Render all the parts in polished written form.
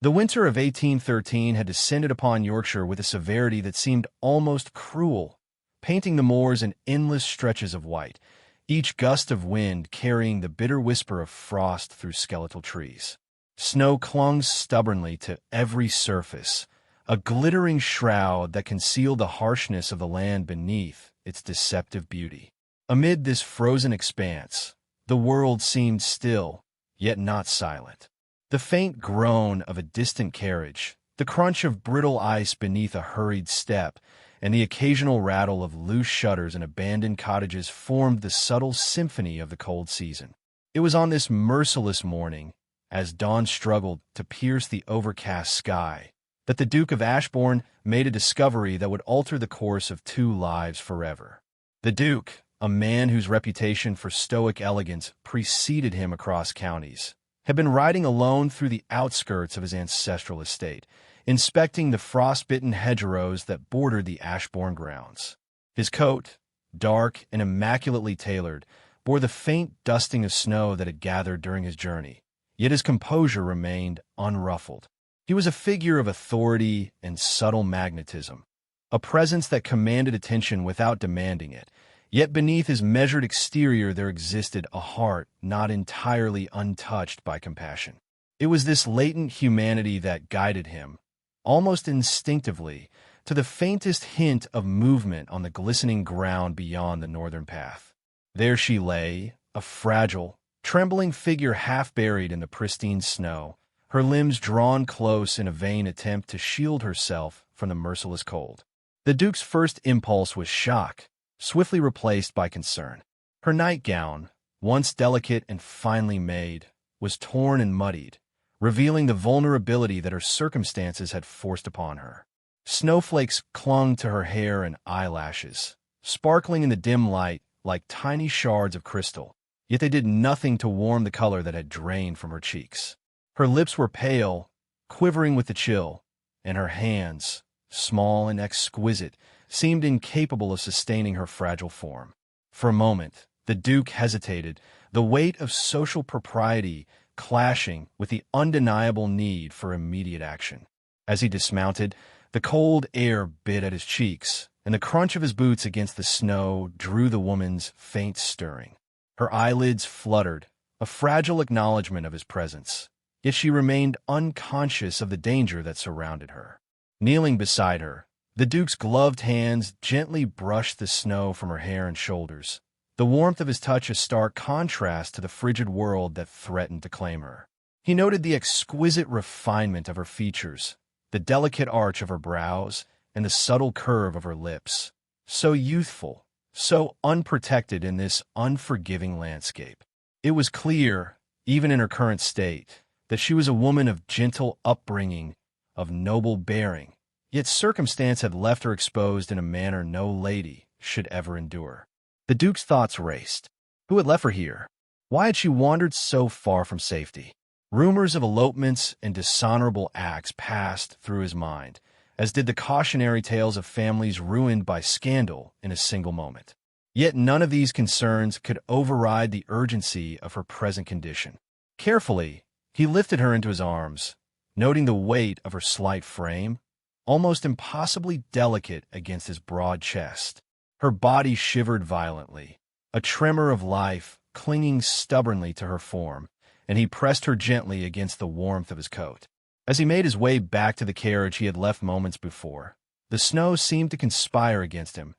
The winter of 1813 had descended upon Yorkshire with a severity that seemed almost cruel, painting the moors in endless stretches of white, each gust of wind carrying the bitter whisper of frost through skeletal trees. Snow clung stubbornly to every surface, a glittering shroud that concealed the harshness of the land beneath its deceptive beauty. Amid this frozen expanse, the world seemed still, yet not silent. The faint groan of a distant carriage, the crunch of brittle ice beneath a hurried step, and the occasional rattle of loose shutters in abandoned cottages formed the subtle symphony of the cold season. It was on this merciless morning, as dawn struggled to pierce the overcast sky, that the Duke of Ashbourne made a discovery that would alter the course of two lives forever. The Duke, a man whose reputation for stoic elegance preceded him across counties, had been riding alone through the outskirts of his ancestral estate, inspecting the frost-bitten hedgerows that bordered the Ashbourne grounds. His coat, dark and immaculately tailored, bore the faint dusting of snow that had gathered during his journey, yet his composure remained unruffled. He was a figure of authority and subtle magnetism, a presence that commanded attention without demanding it. Yet beneath his measured exterior there existed a heart not entirely untouched by compassion. It was this latent humanity that guided him, almost instinctively, to the faintest hint of movement on the glistening ground beyond the northern path. There she lay, a fragile, trembling figure half buried in the pristine snow, her limbs drawn close in a vain attempt to shield herself from the merciless cold. The Duke's first impulse was shock, swiftly replaced by concern. Her nightgown, once delicate and finely made, was torn and muddied, revealing the vulnerability that her circumstances had forced upon her. Snowflakes clung to her hair and eyelashes, sparkling in the dim light like tiny shards of crystal, yet they did nothing to warm the color that had drained from her cheeks. Her lips were pale, quivering with the chill, and her hands, small and exquisite, seemed incapable of sustaining her fragile form. For a moment, the Duke hesitated, the weight of social propriety clashing with the undeniable need for immediate action. As he dismounted, the cold air bit at his cheeks, and the crunch of his boots against the snow drew the woman's faint stirring. Her eyelids fluttered, a fragile acknowledgment of his presence, yet she remained unconscious of the danger that surrounded her. Kneeling beside her, the Duke's gloved hands gently brushed the snow from her hair and shoulders, the warmth of his touch a stark contrast to the frigid world that threatened to claim her. He noted the exquisite refinement of her features, the delicate arch of her brows, and the subtle curve of her lips, so youthful, so unprotected in this unforgiving landscape. It was clear, even in her current state, that she was a woman of gentle upbringing, of noble bearing, yet circumstance had left her exposed in a manner no lady should ever endure. The Duke's thoughts raced. Who had left her here? Why had she wandered so far from safety? Rumors of elopements and dishonorable acts passed through his mind, as did the cautionary tales of families ruined by scandal in a single moment. Yet none of these concerns could override the urgency of her present condition. Carefully, he lifted her into his arms, noting the weight of her slight frame, almost impossibly delicate against his broad chest. Her body shivered violently, a tremor of life clinging stubbornly to her form, and he pressed her gently against the warmth of his coat. As he made his way back to the carriage he had left moments before, the snow seemed to conspire against him,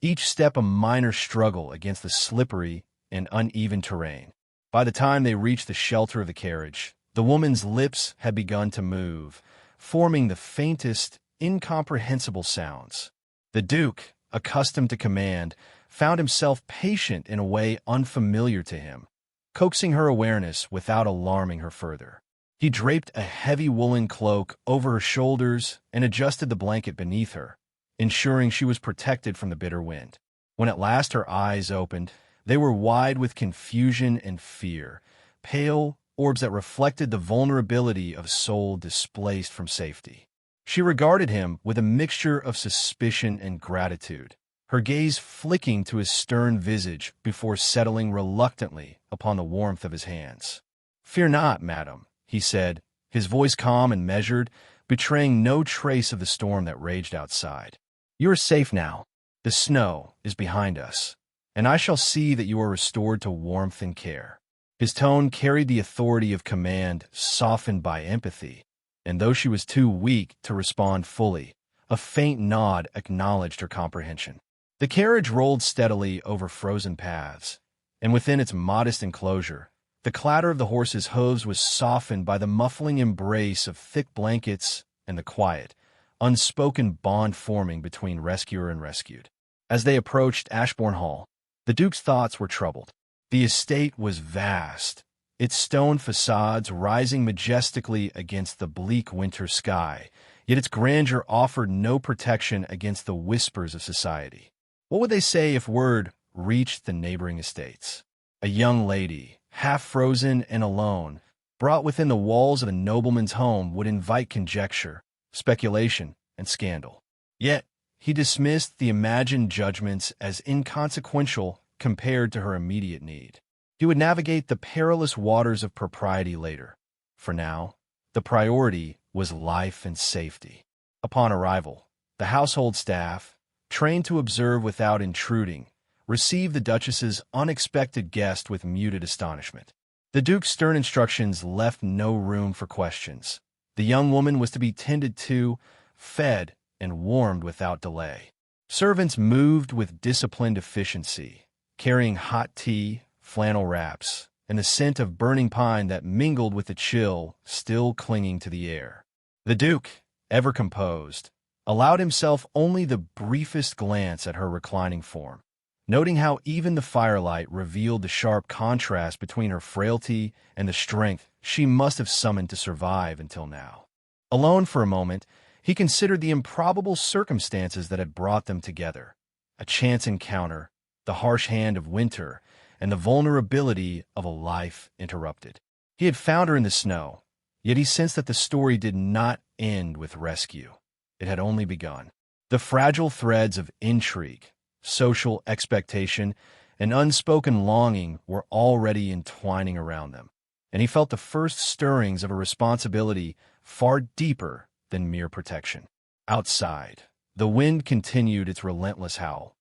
each step a minor struggle against the slippery and uneven terrain. By the time they reached the shelter of the carriage, the woman's lips had begun to move, forming the faintest, incomprehensible sounds. The Duke, accustomed to command, found himself patient in a way unfamiliar to him, coaxing her awareness without alarming her further. He draped a heavy woolen cloak over her shoulders and adjusted the blanket beneath her, ensuring she was protected from the bitter wind. When at last her eyes opened, they were wide with confusion and fear, pale orbs that reflected the vulnerability of a soul displaced from safety. She regarded him with a mixture of suspicion and gratitude, her gaze flicking to his stern visage before settling reluctantly upon the warmth of his hands. "Fear not, madam," he said, his voice calm and measured, betraying no trace of the storm that raged outside. "You are safe now. The snow is behind us, and I shall see that you are restored to warmth and care." His tone carried the authority of command, softened by empathy, and though she was too weak to respond fully, a faint nod acknowledged her comprehension. The carriage rolled steadily over frozen paths, and within its modest enclosure, the clatter of the horses' hooves was softened by the muffling embrace of thick blankets and the quiet, unspoken bond forming between rescuer and rescued. As they approached Ashbourne Hall, the Duke's thoughts were troubled. The estate was vast, its stone facades rising majestically against the bleak winter sky, yet its grandeur offered no protection against the whispers of society. What would they say if word reached the neighboring estates? A young lady, half frozen and alone, brought within the walls of the nobleman's home would invite conjecture, speculation, and scandal. Yet, he dismissed the imagined judgments as inconsequential compared to her immediate need. He would navigate the perilous waters of propriety later. For now, the priority was life and safety. Upon arrival, the household staff, trained to observe without intruding, received the Duchess's unexpected guest with muted astonishment. The Duke's stern instructions left no room for questions. The young woman was to be tended to, fed, and warmed without delay. Servants moved with disciplined efficiency, carrying hot tea, flannel wraps, and the scent of burning pine that mingled with the chill still clinging to the air. The Duke, ever composed, allowed himself only the briefest glance at her reclining form, noting how even the firelight revealed the sharp contrast between her frailty and the strength she must have summoned to survive until now. Alone for a moment, he considered the improbable circumstances that had brought them together: a chance encounter, the harsh hand of winter, and the vulnerability of a life interrupted. He had found her in the snow, yet he sensed that the story did not end with rescue. It had only begun. The fragile threads of intrigue, social expectation, and unspoken longing were already entwining around them, and he felt the first stirrings of a responsibility far deeper than mere protection. Outside, the wind continued its relentless howl.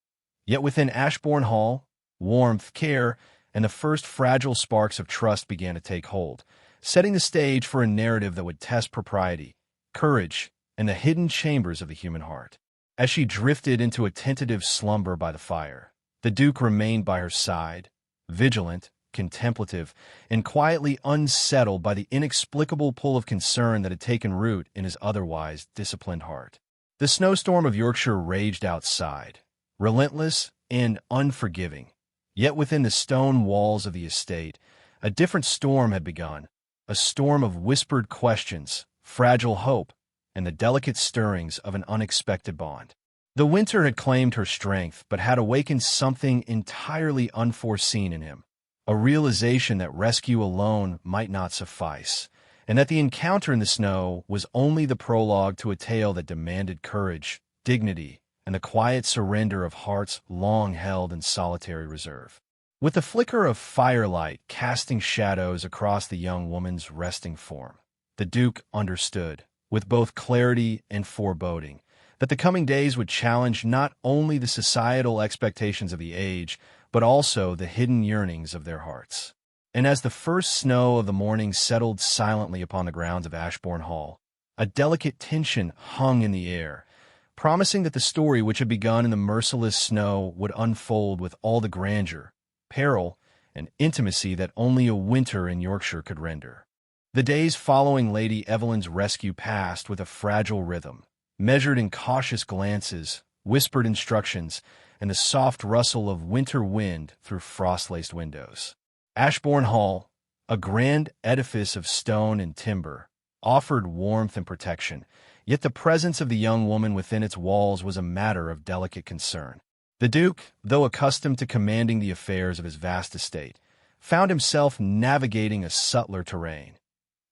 Yet within Ashbourne Hall, warmth, care, and the first fragile sparks of trust began to take hold, setting the stage for a narrative that would test propriety, courage, and the hidden chambers of the human heart. As she drifted into a tentative slumber by the fire, the Duke remained by her side, vigilant, contemplative, and quietly unsettled by the inexplicable pull of concern that had taken root in his otherwise disciplined heart. The snowstorm of Yorkshire raged outside, relentless and unforgiving. Yet within the stone walls of the estate, a different storm had begun, a storm of whispered questions, fragile hope, and the delicate stirrings of an unexpected bond. The winter had claimed her strength, but had awakened something entirely unforeseen in him, a realization that rescue alone might not suffice, and that the encounter in the snow was only the prologue to a tale that demanded courage, dignity, and the quiet surrender of hearts long held in solitary reserve. With the flicker of firelight casting shadows across the young woman's resting form, the Duke understood, with both clarity and foreboding, that the coming days would challenge not only the societal expectations of the age, but also the hidden yearnings of their hearts. And as the first snow of the morning settled silently upon the grounds of Ashbourne Hall, a delicate tension hung in the air, promising that the story which had begun in the merciless snow would unfold with all the grandeur, peril, and intimacy that only a winter in Yorkshire could render. The days following Lady Evelyn's rescue passed with a fragile rhythm, measured in cautious glances, whispered instructions, and the soft rustle of winter wind through frost-laced windows. Ashbourne Hall, a grand edifice of stone and timber, offered warmth and protection, yet the presence of the young woman within its walls was a matter of delicate concern. The Duke, though accustomed to commanding the affairs of his vast estate, found himself navigating a subtler terrain,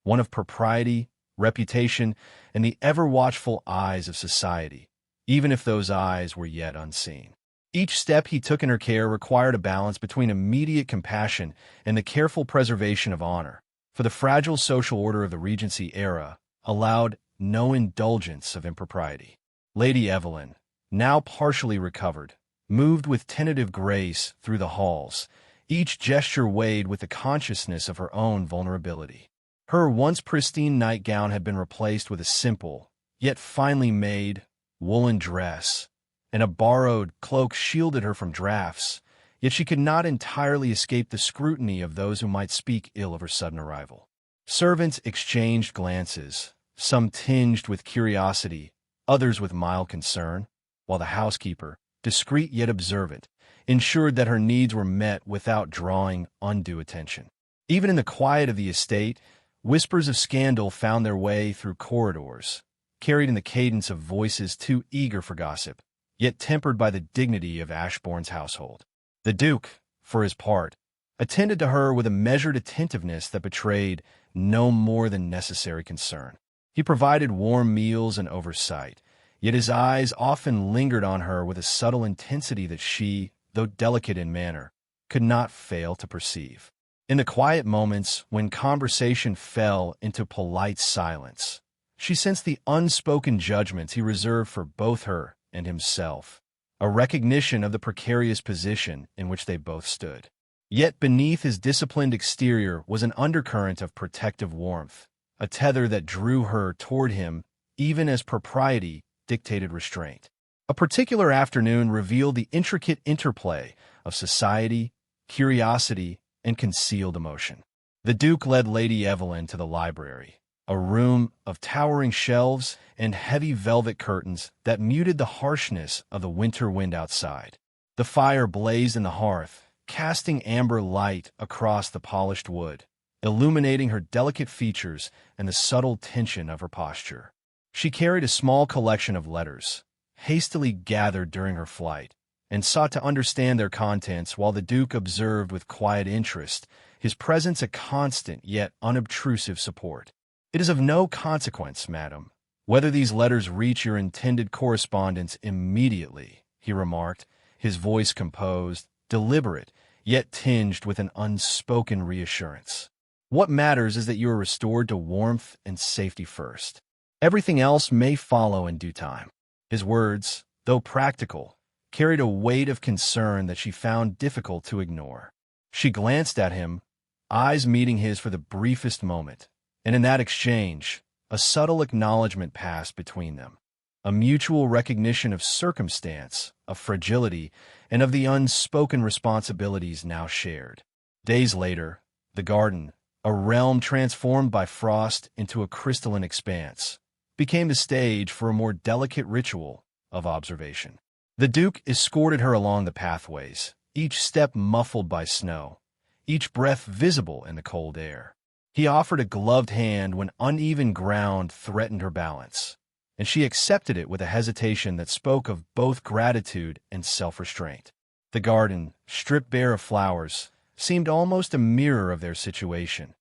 one of propriety, reputation, and the ever-watchful eyes of society, even if those eyes were yet unseen. Each step he took in her care required a balance between immediate compassion and the careful preservation of honor, for the fragile social order of the Regency-era allowed no indulgence of impropriety. Lady Evelyn, now partially recovered, moved with tentative grace through the halls, each gesture weighed with the consciousness of her own vulnerability. Her once pristine nightgown had been replaced with a simple, yet finely made, woolen dress, and a borrowed cloak shielded her from drafts, yet she could not entirely escape the scrutiny of those who might speak ill of her sudden arrival. Servants exchanged glances, some tinged with curiosity, others with mild concern, while the housekeeper, discreet yet observant, ensured that her needs were met without drawing undue attention. Even in the quiet of the estate, whispers of scandal found their way through corridors, carried in the cadence of voices too eager for gossip, yet tempered by the dignity of Ashbourne's household. The Duke, for his part, attended to her with a measured attentiveness that betrayed no more than necessary concern. He provided warm meals and oversight, yet his eyes often lingered on her with a subtle intensity that she, though delicate in manner, could not fail to perceive. In the quiet moments when conversation fell into polite silence, she sensed the unspoken judgments he reserved for both her and himself, a recognition of the precarious position in which they both stood. Yet beneath his disciplined exterior was an undercurrent of protective warmth, a tether that drew her toward him even as propriety dictated restraint. A particular afternoon revealed the intricate interplay of society, curiosity, and concealed emotion. The Duke led Lady Evelyn to the library, a room of towering shelves and heavy velvet curtains that muted the harshness of the winter wind outside. The fire blazed in the hearth, casting amber light across the polished wood, illuminating her delicate features and the subtle tension of her posture. She carried a small collection of letters, hastily gathered during her flight, and sought to understand their contents while the Duke observed with quiet interest, his presence a constant yet unobtrusive support. "It is of no consequence, madam, whether these letters reach your intended correspondents immediately," he remarked, his voice composed, deliberate, yet tinged with an unspoken reassurance. "What matters is that you are restored to warmth and safety first. Everything else may follow in due time." His words, though practical, carried a weight of concern that she found difficult to ignore. She glanced at him, eyes meeting his for the briefest moment, and in that exchange, a subtle acknowledgment passed between them, a mutual recognition of circumstance, of fragility, and of the unspoken responsibilities now shared. Days later, the garden, a realm transformed by frost into a crystalline expanse, became the stage for a more delicate ritual of observation. The Duke escorted her along the pathways, each step muffled by snow, each breath visible in the cold air. He offered a gloved hand when uneven ground threatened her balance, and she accepted it with a hesitation that spoke of both gratitude and self-restraint. The garden, stripped bare of flowers, seemed almost a mirror of their situation,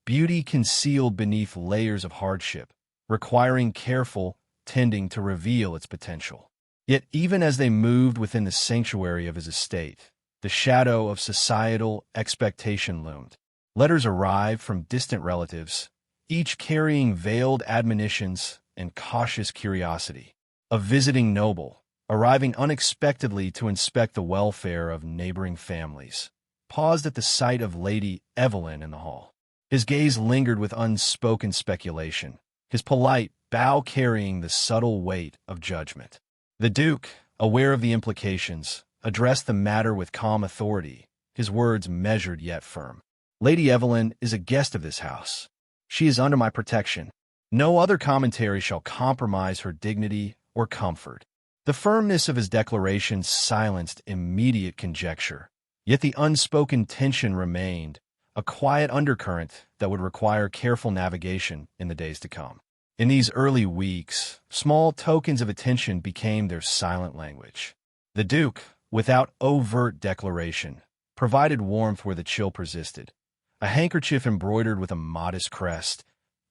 beauty concealed beneath layers of hardship, requiring careful tending to reveal its potential. Yet even as they moved within the sanctuary of his estate, the shadow of societal expectation loomed. Letters arrived from distant relatives, each carrying veiled admonitions and cautious curiosity. A visiting noble, arriving unexpectedly to inspect the welfare of neighboring families, paused at the sight of Lady Evelyn in the hall. His gaze lingered with unspoken speculation, his polite bow carrying the subtle weight of judgment. The Duke, aware of the implications, addressed the matter with calm authority, his words measured yet firm. "Lady Evelyn is a guest of this house. She is under my protection. No other commentary shall compromise her dignity or comfort." The firmness of his declaration silenced immediate conjecture, yet the unspoken tension remained, a quiet undercurrent that would require careful navigation in the days to come. In these early weeks, small tokens of attention became their silent language. The Duke, without overt declaration, provided warmth where the chill persisted. A handkerchief embroidered with a modest crest,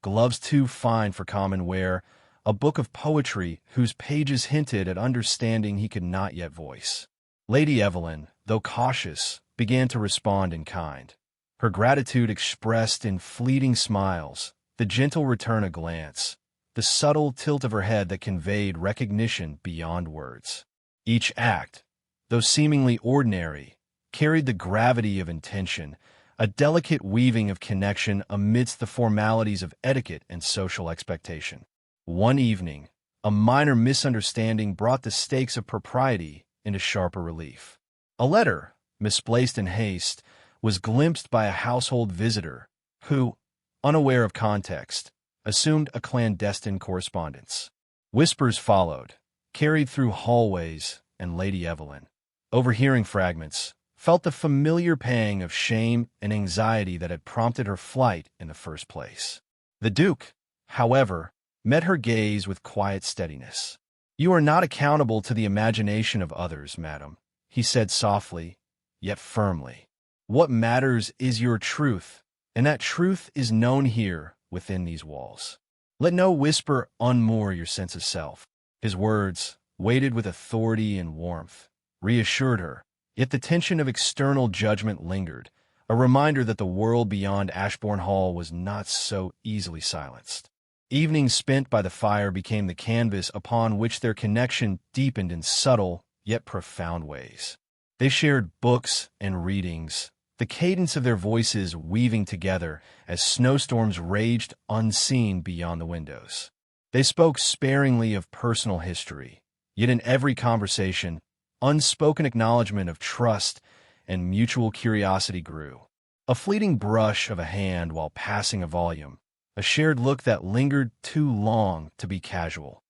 gloves too fine for common wear, a book of poetry whose pages hinted at understanding he could not yet voice. Lady Evelyn, though cautious, began to respond in kind. her gratitude expressed in fleeting smiles, the gentle return of glance, the subtle tilt of her head that conveyed recognition beyond words. Each act, though seemingly ordinary, carried the gravity of intention, a delicate weaving of connection amidst the formalities of etiquette and social expectation. One evening, a minor misunderstanding brought the stakes of propriety into sharper relief. A letter, misplaced in haste, was glimpsed by a household visitor who, unaware of context, assumed a clandestine correspondence. Whispers followed, carried through hallways, and Lady Evelyn, overhearing fragments, felt the familiar pang of shame and anxiety that had prompted her flight in the first place. The Duke, however, met her gaze with quiet steadiness. "You are not accountable to the imagination of others, madam," he said softly, yet firmly. "What matters is your truth, and that truth is known here within these walls. Let no whisper unmoor your sense of self." His words, weighted with authority and warmth, reassured her, yet the tension of external judgment lingered, a reminder that the world beyond Ashbourne Hall was not so easily silenced. Evenings spent by the fire became the canvas upon which their connection deepened in subtle yet profound ways. They shared books and readings, the cadence of their voices weaving together as snowstorms raged unseen beyond the windows. They spoke sparingly of personal history, yet in every conversation, unspoken acknowledgement of trust and mutual curiosity grew. A fleeting brush of a hand while passing a volume, a shared look that lingered too long to be casual.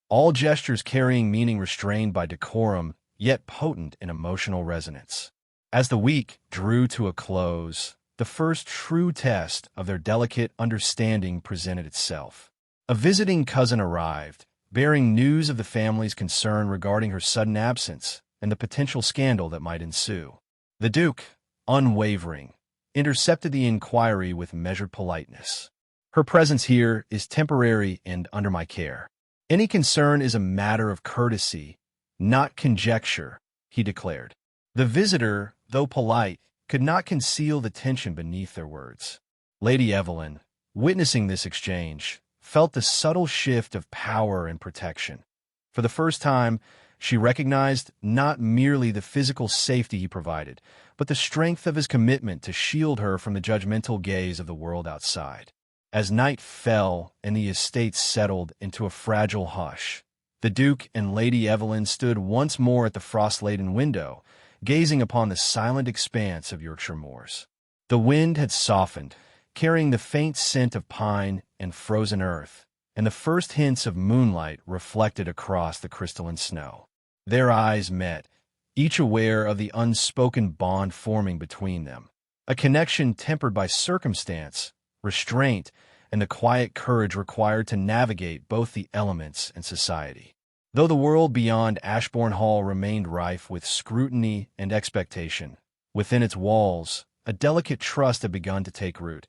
All gestures carrying meaning restrained by decorum, yet potent in emotional resonance. As the week drew to a close, the first true test of their delicate understanding presented itself. A visiting cousin arrived, bearing news of the family's concern regarding her sudden absence and the potential scandal that might ensue. The Duke, unwavering, intercepted the inquiry with measured politeness. "Her presence here is temporary and under my care. Any concern is a matter of courtesy, not conjecture," he declared. The visitor, though polite, could not conceal the tension beneath their words. Lady Evelyn, witnessing this exchange, felt the subtle shift of power and protection. For the first time, she recognized not merely the physical safety he provided, but the strength of his commitment to shield her from the judgmental gaze of the world outside. As night fell and the estate settled into a fragile hush, the Duke and Lady Evelyn stood once more at the frost-laden window, gazing upon the silent expanse of Yorkshire moors. The wind had softened, carrying the faint scent of pine and frozen earth, and the first hints of moonlight reflected across the crystalline snow. Their eyes met, each aware of the unspoken bond forming between them, a connection tempered by circumstance, restraint, and the quiet courage required to navigate both the elements and society. Though the world beyond Ashbourne Hall remained rife with scrutiny and expectation, within its walls, a delicate trust had begun to take root,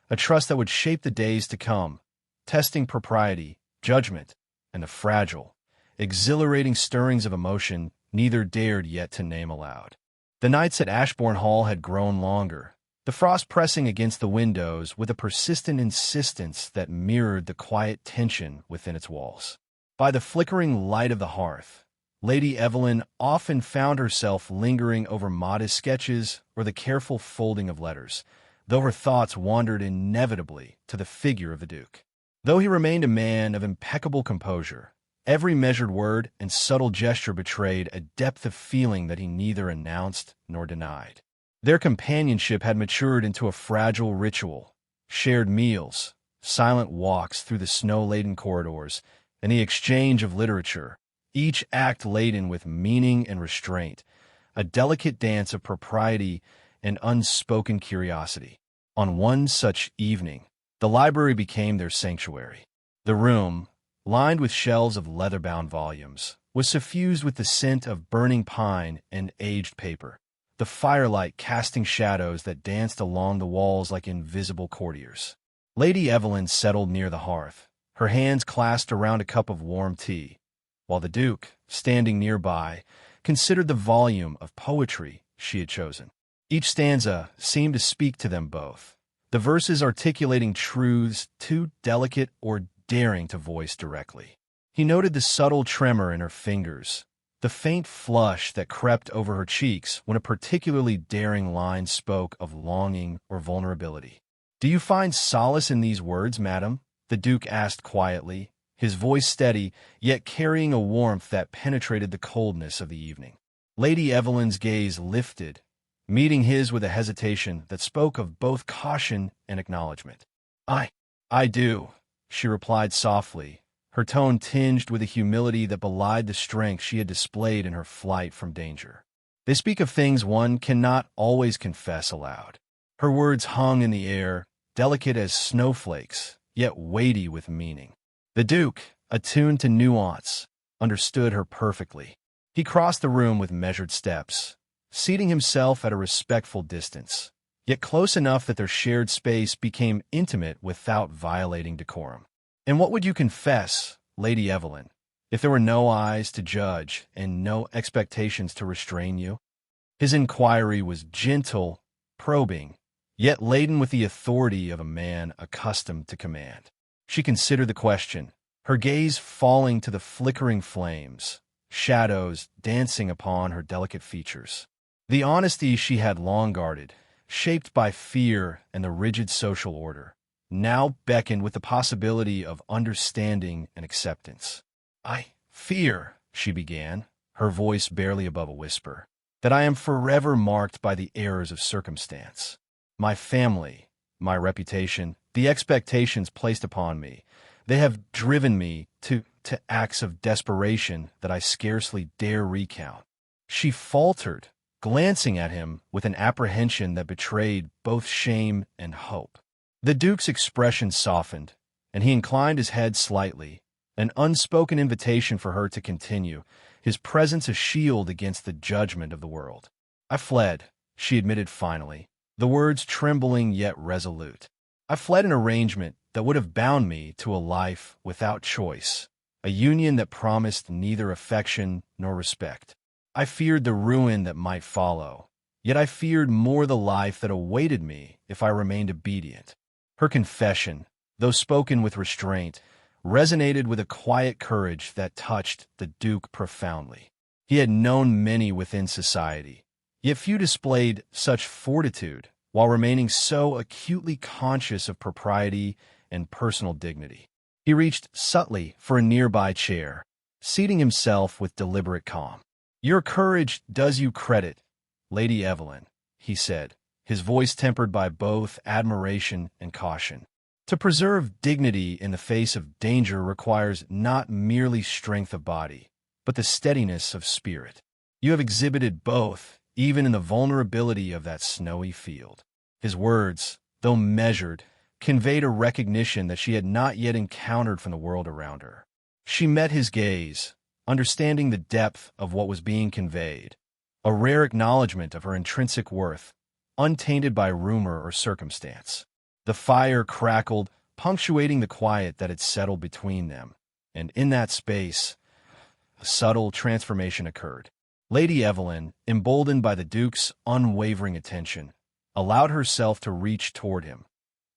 a trust that would shape the days to come, testing propriety, judgment, and the fragile, exhilarating stirrings of emotion neither dared yet to name aloud. The nights at Ashbourne Hall had grown longer, the frost pressing against the windows with a persistent insistence that mirrored the quiet tension within its walls. By the flickering light of the hearth, Lady Evelyn often found herself lingering over modest sketches or the careful folding of letters, though her thoughts wandered inevitably to the figure of the Duke. Though he remained a man of impeccable composure, every measured word and subtle gesture betrayed a depth of feeling that he neither announced nor denied. Their companionship had matured into a fragile ritual, shared meals, silent walks through the snow-laden corridors, and the exchange of literature, each act laden with meaning and restraint, a delicate dance of propriety and unspoken curiosity. On one such evening, the library became their sanctuary. The room, lined with shelves of leather-bound volumes, was suffused with the scent of burning pine and aged paper, the firelight casting shadows that danced along the walls like invisible courtiers. Lady Evelyn settled near the hearth, her hands clasped around a cup of warm tea, while the Duke, standing nearby, considered the volume of poetry she had chosen. Each stanza seemed to speak to them both, the verses articulating truths too delicate or daring to voice directly. He noted the subtle tremor in her fingers, the faint flush that crept over her cheeks when a particularly daring line spoke of longing or vulnerability. "Do you find solace in these words, madam?" the Duke asked quietly, his voice steady, yet carrying a warmth that penetrated the coldness of the evening. Lady Evelyn's gaze lifted, meeting his with a hesitation that spoke of both caution and acknowledgement. I do," she replied softly, her tone tinged with a humility that belied the strength she had displayed in her flight from danger. "They speak of things one cannot always confess aloud." Her words hung in the air, delicate as snowflakes, yet weighty with meaning. The Duke, attuned to nuance, understood her perfectly. He crossed the room with measured steps, seating himself at a respectful distance, yet close enough that their shared space became intimate without violating decorum. "And what would you confess, Lady Evelyn, if there were no eyes to judge and no expectations to restrain you?" His inquiry was gentle, probing, yet laden with the authority of a man accustomed to command. She considered the question, her gaze falling to the flickering flames, shadows dancing upon her delicate features. The honesty she had long guarded, shaped by fear and the rigid social order, now beckoned with the possibility of understanding and acceptance. "I fear," she began, her voice barely above a whisper, "that I am forever marked by the errors of circumstance. My family, my reputation, the expectations placed upon me, they have driven me to acts of desperation that I scarcely dare recount." She faltered, glancing at him with an apprehension that betrayed both shame and hope. The Duke's expression softened, and he inclined his head slightly, an unspoken invitation for her to continue, his presence a shield against the judgment of the world. "I fled," she admitted finally, the words trembling yet resolute. "I fled an arrangement that would have bound me to a life without choice, a union that promised neither affection nor respect. I feared the ruin that might follow, yet I feared more the life that awaited me if I remained obedient." Her confession, though spoken with restraint, resonated with a quiet courage that touched the Duke profoundly. He had known many within society, yet few displayed such fortitude while remaining so acutely conscious of propriety and personal dignity. He reached subtly for a nearby chair, seating himself with deliberate calm. "Your courage does you credit, Lady Evelyn," he said, his voice tempered by both admiration and caution. "To preserve dignity in the face of danger requires not merely strength of body, but the steadiness of spirit. You have exhibited both, even in the vulnerability of that snowy field." His words, though measured, conveyed a recognition that she had not yet encountered from the world around her. She met his gaze, understanding the depth of what was being conveyed, a rare acknowledgement of her intrinsic worth, untainted by rumor or circumstance. The fire crackled, punctuating the quiet that had settled between them, and in that space, a subtle transformation occurred. Lady Evelyn, emboldened by the Duke's unwavering attention, allowed herself to reach toward him,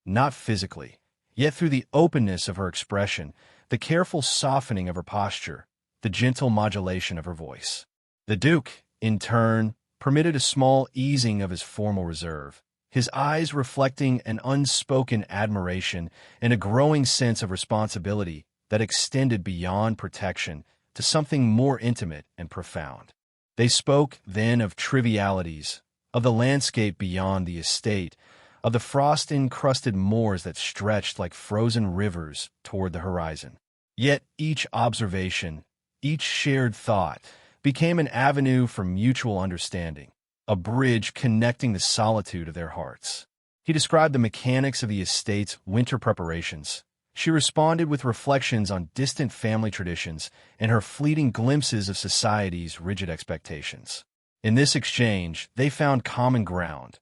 not physically, yet through the openness of her expression, the careful softening of her posture, the gentle modulation of her voice. The Duke, in turn, permitted a small easing of his formal reserve, his eyes reflecting an unspoken admiration and a growing sense of responsibility that extended beyond protection to something more intimate and profound. They spoke then of trivialities, of the landscape beyond the estate, of the frost-encrusted moors that stretched like frozen rivers toward the horizon. Yet each observation, each shared thought, became an avenue for mutual understanding, a bridge connecting the solitude of their hearts. He described the mechanics of the estate's winter preparations. She responded with reflections on distant family traditions and her fleeting glimpses of society's rigid expectations. In this exchange, they found common ground,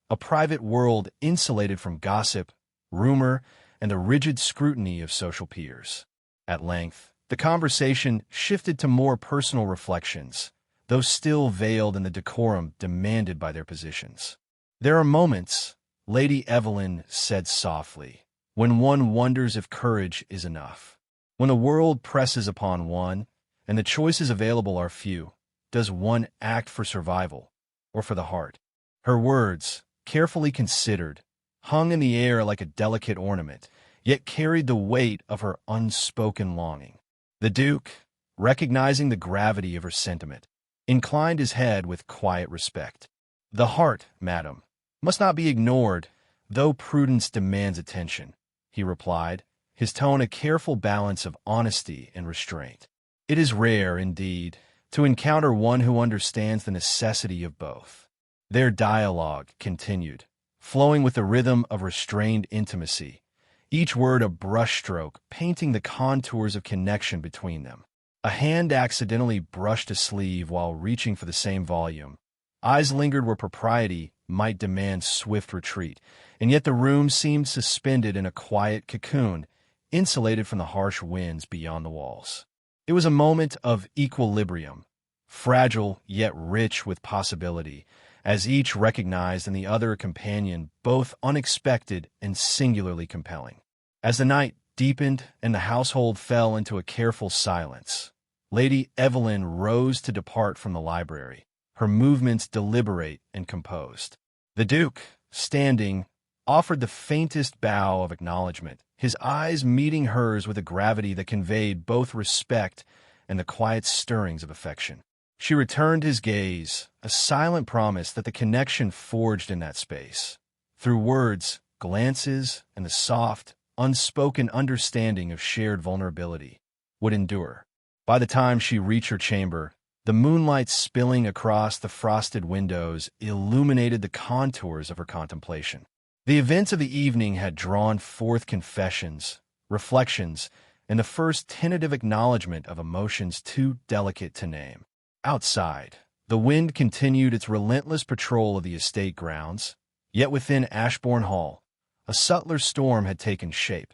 a private world insulated from gossip, rumor, and the rigid scrutiny of social peers. At length, the conversation shifted to more personal reflections, though still veiled in the decorum demanded by their positions. "There are moments," Lady Evelyn said softly, "when one wonders if courage is enough. When the world presses upon one, and the choices available are few, does one act for survival or for the heart?" Her words, carefully considered, hung in the air like a delicate ornament, yet carried the weight of her unspoken longing. The Duke, recognizing the gravity of her sentiment, inclined his head with quiet respect. "The heart, madam, must not be ignored, though prudence demands attention," he replied, his tone a careful balance of honesty and restraint. "It is rare, indeed, to encounter one who understands the necessity of both." Their dialogue continued, flowing with the rhythm of restrained intimacy, each word a brushstroke painting the contours of connection between them. A hand accidentally brushed a sleeve while reaching for the same volume. Eyes lingered where propriety might demand swift retreat, and yet the room seemed suspended in a quiet cocoon, insulated from the harsh winds beyond the walls. It was a moment of equilibrium, fragile yet rich with possibility, as each recognized in the other a companion both unexpected and singularly compelling. As the night deepened and the household fell into a careful silence, Lady Evelyn rose to depart from the library, her movements deliberate and composed. The Duke, standing, offered the faintest bow of acknowledgment, his eyes meeting hers with a gravity that conveyed both respect and the quiet stirrings of affection. She returned his gaze, a silent promise that the connection forged in that space, through words, glances, and the soft, unspoken understanding of shared vulnerability, would endure. By the time she reached her chamber, the moonlight spilling across the frosted windows illuminated the contours of her contemplation. The events of the evening had drawn forth confessions, reflections, and the first tentative acknowledgment of emotions too delicate to name. Outside, the wind continued its relentless patrol of the estate grounds, yet within Ashbourne Hall, a subtler storm had taken shape,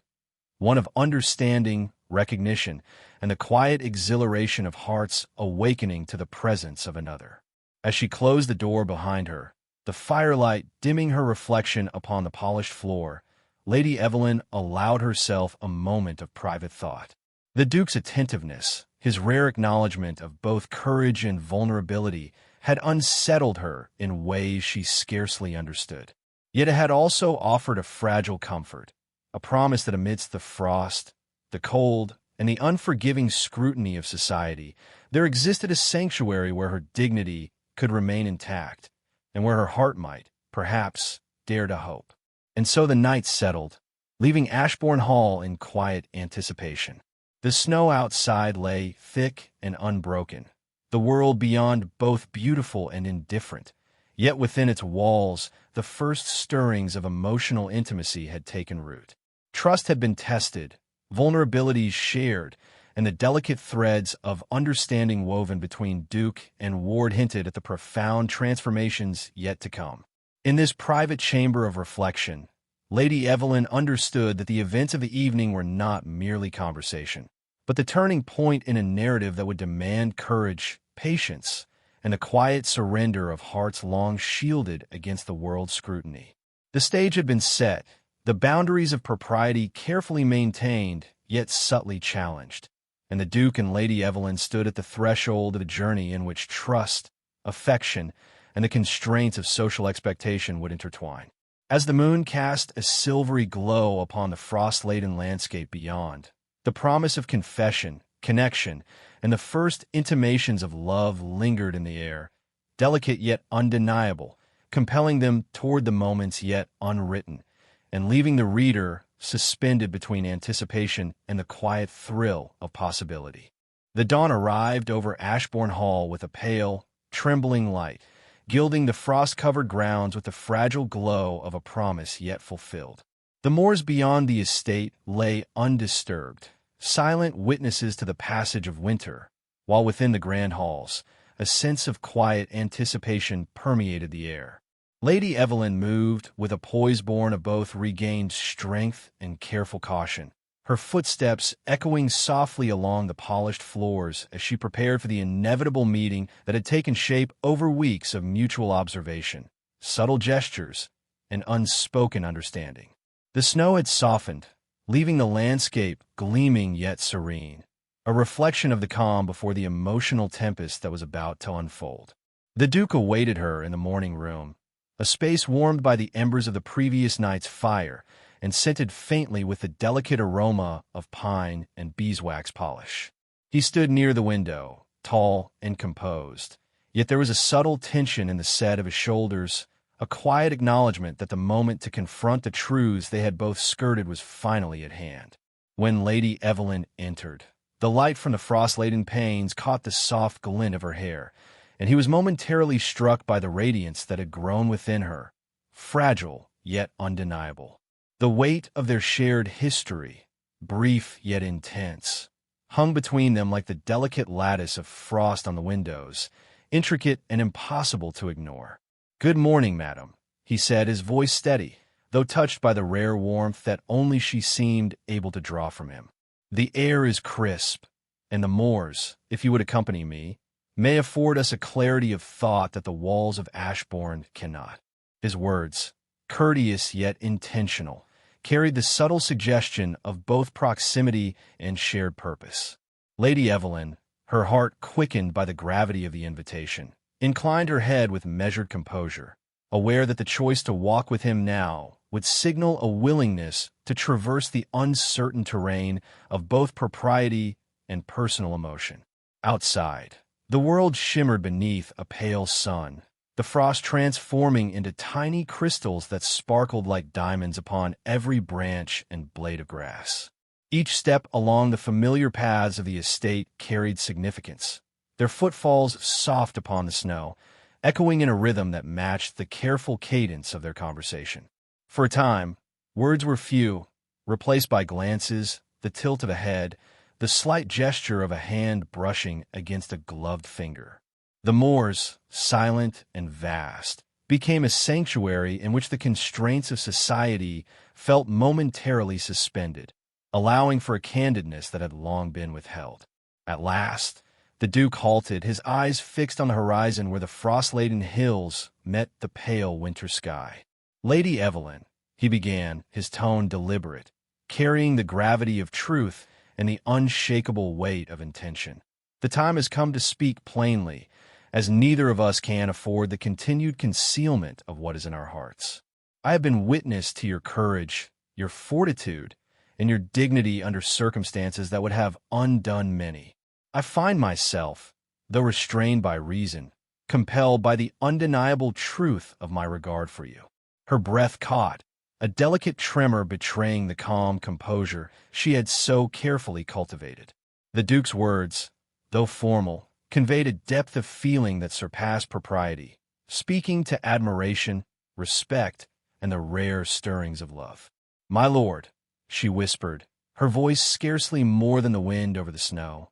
one of understanding, recognition, and the quiet exhilaration of hearts awakening to the presence of another. As she closed the door behind her, the firelight dimming her reflection upon the polished floor, Lady Evelyn allowed herself a moment of private thought. The Duke's attentiveness, his rare acknowledgment of both courage and vulnerability, had unsettled her in ways she scarcely understood. Yet it had also offered a fragile comfort, a promise that amidst the frost, the cold, and the unforgiving scrutiny of society, there existed a sanctuary where her dignity could remain intact, and where her heart might, perhaps, dare to hope. And so the night settled, leaving Ashbourne Hall in quiet anticipation. The snow outside lay thick and unbroken, the world beyond both beautiful and indifferent, yet within its walls the first stirrings of emotional intimacy had taken root. Trust had been tested, vulnerabilities shared, and the delicate threads of understanding woven between Duke and Ward hinted at the profound transformations yet to come. In this private chamber of reflection, Lady Evelyn understood that the events of the evening were not merely conversation, but the turning point in a narrative that would demand courage, patience, and the quiet surrender of hearts long shielded against the world's scrutiny. The stage had been set, the boundaries of propriety carefully maintained, yet subtly challenged, and the Duke and Lady Evelyn stood at the threshold of a journey in which trust, affection, and the constraints of social expectation would intertwine. As the moon cast a silvery glow upon the frost-laden landscape beyond, the promise of confession, connection, and the first intimations of love lingered in the air, delicate yet undeniable, compelling them toward the moments yet unwritten, and leaving the reader suspended between anticipation and the quiet thrill of possibility. The dawn arrived over Ashbourne Hall with a pale, trembling light, gilding the frost-covered grounds with the fragile glow of a promise yet fulfilled. The moors beyond the estate lay undisturbed, silent witnesses to the passage of winter, while within the grand halls, a sense of quiet anticipation permeated the air. Lady Evelyn moved with a poise born of both regained strength and careful caution, her footsteps echoing softly along the polished floors as she prepared for the inevitable meeting that had taken shape over weeks of mutual observation, subtle gestures, and unspoken understanding. The snow had softened, leaving the landscape gleaming yet serene, a reflection of the calm before the emotional tempest that was about to unfold. The Duke awaited her in the morning room, a space warmed by the embers of the previous night's fire and scented faintly with the delicate aroma of pine and beeswax polish. He stood near the window, tall and composed, yet there was a subtle tension in the set of his shoulders, a quiet acknowledgement that the moment to confront the truths they had both skirted was finally at hand. When Lady Evelyn entered, the light from the frost-laden panes caught the soft glint of her hair, and he was momentarily struck by the radiance that had grown within her, fragile yet undeniable. The weight of their shared history, brief yet intense, hung between them like the delicate lattice of frost on the windows, intricate and impossible to ignore. "Good morning, madam," he said, his voice steady, though touched by the rare warmth that only she seemed able to draw from him. "The air is crisp, and the moors, if you would accompany me, may afford us a clarity of thought that the walls of Ashbourne cannot." His words, courteous yet intentional, carried the subtle suggestion of both proximity and shared purpose. Lady Evelyn, her heart quickened by the gravity of the invitation, inclined her head with measured composure, aware that the choice to walk with him now would signal a willingness to traverse the uncertain terrain of both propriety and personal emotion. Outside, the world shimmered beneath a pale sun, the frost transforming into tiny crystals that sparkled like diamonds upon every branch and blade of grass. Each step along the familiar paths of the estate carried significance, their footfalls soft upon the snow, echoing in a rhythm that matched the careful cadence of their conversation. For a time, words were few, replaced by glances, the tilt of a head, the slight gesture of a hand brushing against a gloved finger. The moors, silent and vast, became a sanctuary in which the constraints of society felt momentarily suspended, allowing for a candidness that had long been withheld. At last, the Duke halted, his eyes fixed on the horizon where the frost-laden hills met the pale winter sky. "Lady Evelyn," he began, his tone deliberate, carrying the gravity of truth and the unshakable weight of intention. "The time has come to speak plainly, as neither of us can afford the continued concealment of what is in our hearts. I have been witness to your courage, your fortitude, and your dignity under circumstances that would have undone many. I find myself, though restrained by reason, compelled by the undeniable truth of my regard for you." Her breath caught, a delicate tremor betraying the calm composure she had so carefully cultivated. The Duke's words, though formal, conveyed a depth of feeling that surpassed propriety, speaking to admiration, respect, and the rare stirrings of love. "My lord," she whispered, her voice scarcely more than the wind over the snow,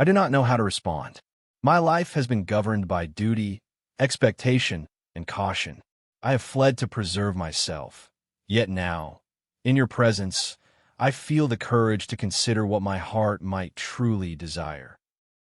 I do not know how to respond. My life has been governed by duty, expectation, and caution. I have fled to preserve myself. Yet now, in your presence, I feel the courage to consider what my heart might truly desire."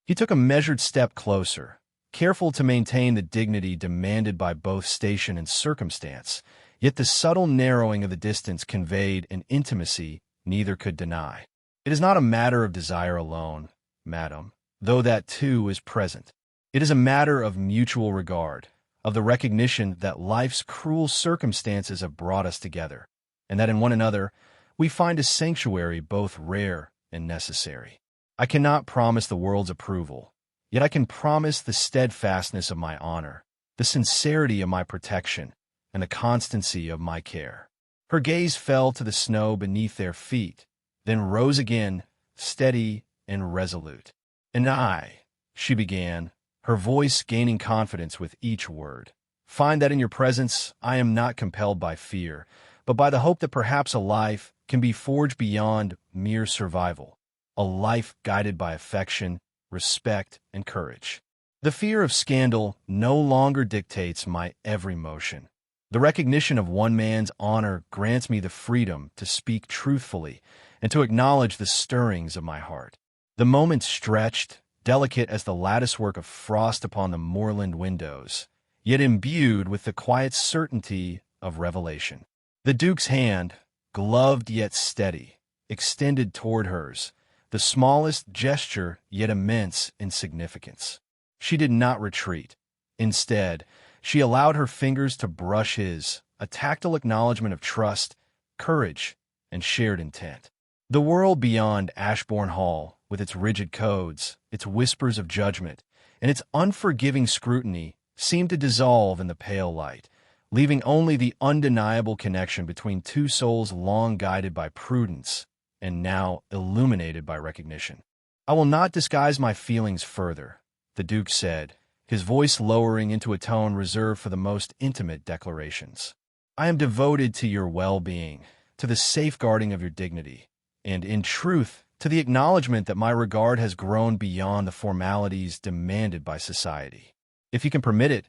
He took a measured step closer, careful to maintain the dignity demanded by both station and circumstance, yet the subtle narrowing of the distance conveyed an intimacy neither could deny. "It is not a matter of desire alone, madam, though that too is present. It is a matter of mutual regard, of the recognition that life's cruel circumstances have brought us together, and that in one another we find a sanctuary both rare and necessary. I cannot promise the world's approval, yet I can promise the steadfastness of my honor, the sincerity of my protection, and the constancy of my care." Her gaze fell to the snow beneath their feet, then rose again, steady and resolute. "And I," she began, her voice gaining confidence with each word, "find that in your presence I am not compelled by fear, but by the hope that perhaps a life can be forged beyond mere survival, a life guided by affection, respect, and courage. The fear of scandal no longer dictates my every motion. The recognition of one man's honor grants me the freedom to speak truthfully and to acknowledge the stirrings of my heart. The moment stretched, delicate as the latticework of frost upon the moorland windows, yet imbued with the quiet certainty of revelation. The Duke's hand, gloved yet steady, extended toward hers, the smallest gesture yet immense in significance. She did not retreat. Instead, she allowed her fingers to brush his, a tactile acknowledgement of trust, courage, and shared intent. The world beyond Ashbourne Hall, with its rigid codes, its whispers of judgment, and its unforgiving scrutiny, seemed to dissolve in the pale light, leaving only the undeniable connection between two souls long guided by prudence and now illuminated by recognition. "I will not disguise my feelings further," the Duke said, his voice lowering into a tone reserved for the most intimate declarations. "I am devoted to your well-being, to the safeguarding of your dignity, and, in truth, to the acknowledgement that my regard has grown beyond the formalities demanded by society. If you can permit it,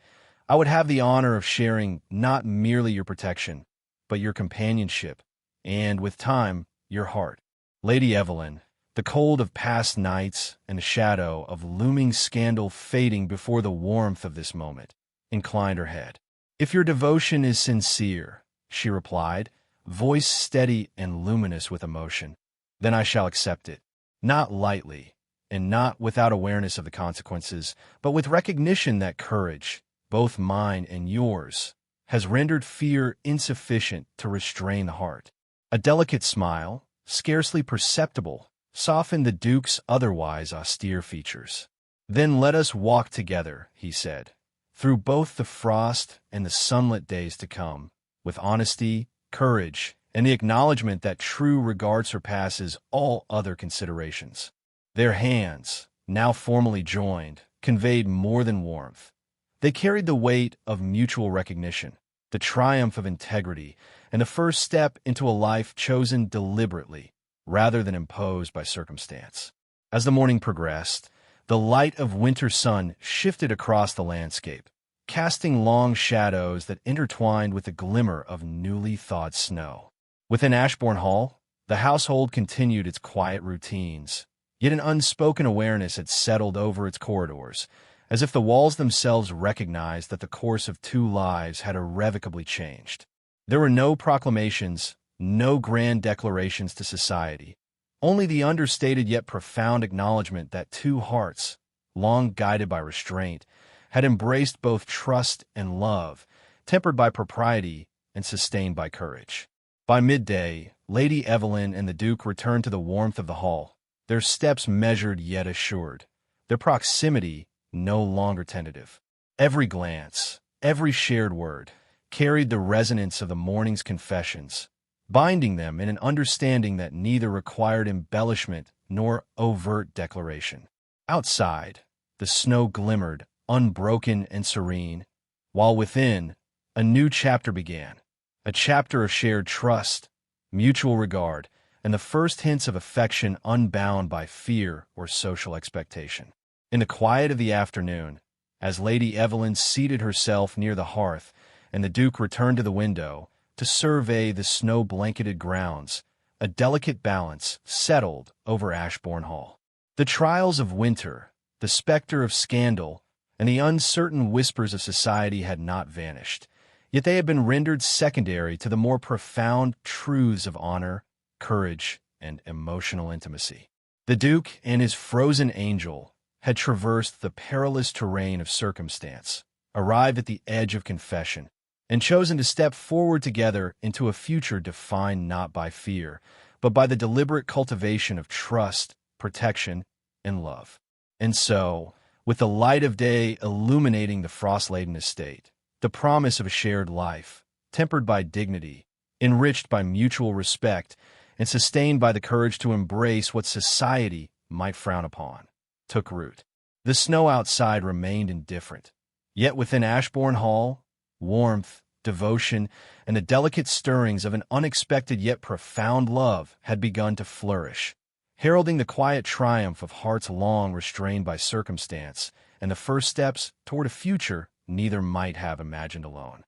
I would have the honor of sharing not merely your protection, but your companionship, and, with time, your heart." Lady Evelyn, the cold of past nights and the shadow of looming scandal fading before the warmth of this moment, inclined her head. "If your devotion is sincere," she replied, voice steady and luminous with emotion, "then I shall accept it, not lightly, and not without awareness of the consequences, but with recognition that courage, both mine and yours, has rendered fear insufficient to restrain the heart." A delicate smile, scarcely perceptible, softened the Duke's otherwise austere features. "Then let us walk together," he said, "through both the frost and the sunlit days to come, with honesty, courage, and the acknowledgement that true regard surpasses all other considerations." Their hands, now formally joined, conveyed more than warmth. They carried the weight of mutual recognition, the triumph of integrity, and the first step into a life chosen deliberately, rather than imposed by circumstance. As the morning progressed, the light of winter sun shifted across the landscape, casting long shadows that intertwined with the glimmer of newly thawed snow. Within Ashbourne Hall, the household continued its quiet routines, yet an unspoken awareness had settled over its corridors, as if the walls themselves recognized that the course of two lives had irrevocably changed. There were no proclamations, no grand declarations to society, only the understated yet profound acknowledgement that two hearts, long guided by restraint, had embraced both trust and love, tempered by propriety and sustained by courage. By midday, Lady Evelyn and the Duke returned to the warmth of the hall, their steps measured yet assured, their proximity no longer tentative. Every glance, every shared word, carried the resonance of the morning's confessions, binding them in an understanding that neither required embellishment nor overt declaration. Outside, the snow glimmered, unbroken and serene, while within, a new chapter began, a chapter of shared trust, mutual regard, and the first hints of affection unbound by fear or social expectation. In the quiet of the afternoon, as Lady Evelyn seated herself near the hearth and the Duke returned to the window to survey the snow-blanketed grounds, a delicate balance settled over Ashbourne Hall. The trials of winter, the specter of scandal, and the uncertain whispers of society had not vanished, yet they had been rendered secondary to the more profound truths of honor, courage, and emotional intimacy. The Duke and his frozen angel had traversed the perilous terrain of circumstance, arrived at the edge of confession, and chosen to step forward together into a future defined not by fear, but by the deliberate cultivation of trust, protection, and love. And so, with the light of day illuminating the frost-laden estate, the promise of a shared life, tempered by dignity, enriched by mutual respect, and sustained by the courage to embrace what society might frown upon, took root. The snow outside remained indifferent, yet within Ashbourne Hall, warmth, devotion, and the delicate stirrings of an unexpected yet profound love had begun to flourish, heralding the quiet triumph of hearts long restrained by circumstance and the first steps toward a future neither might have imagined alone.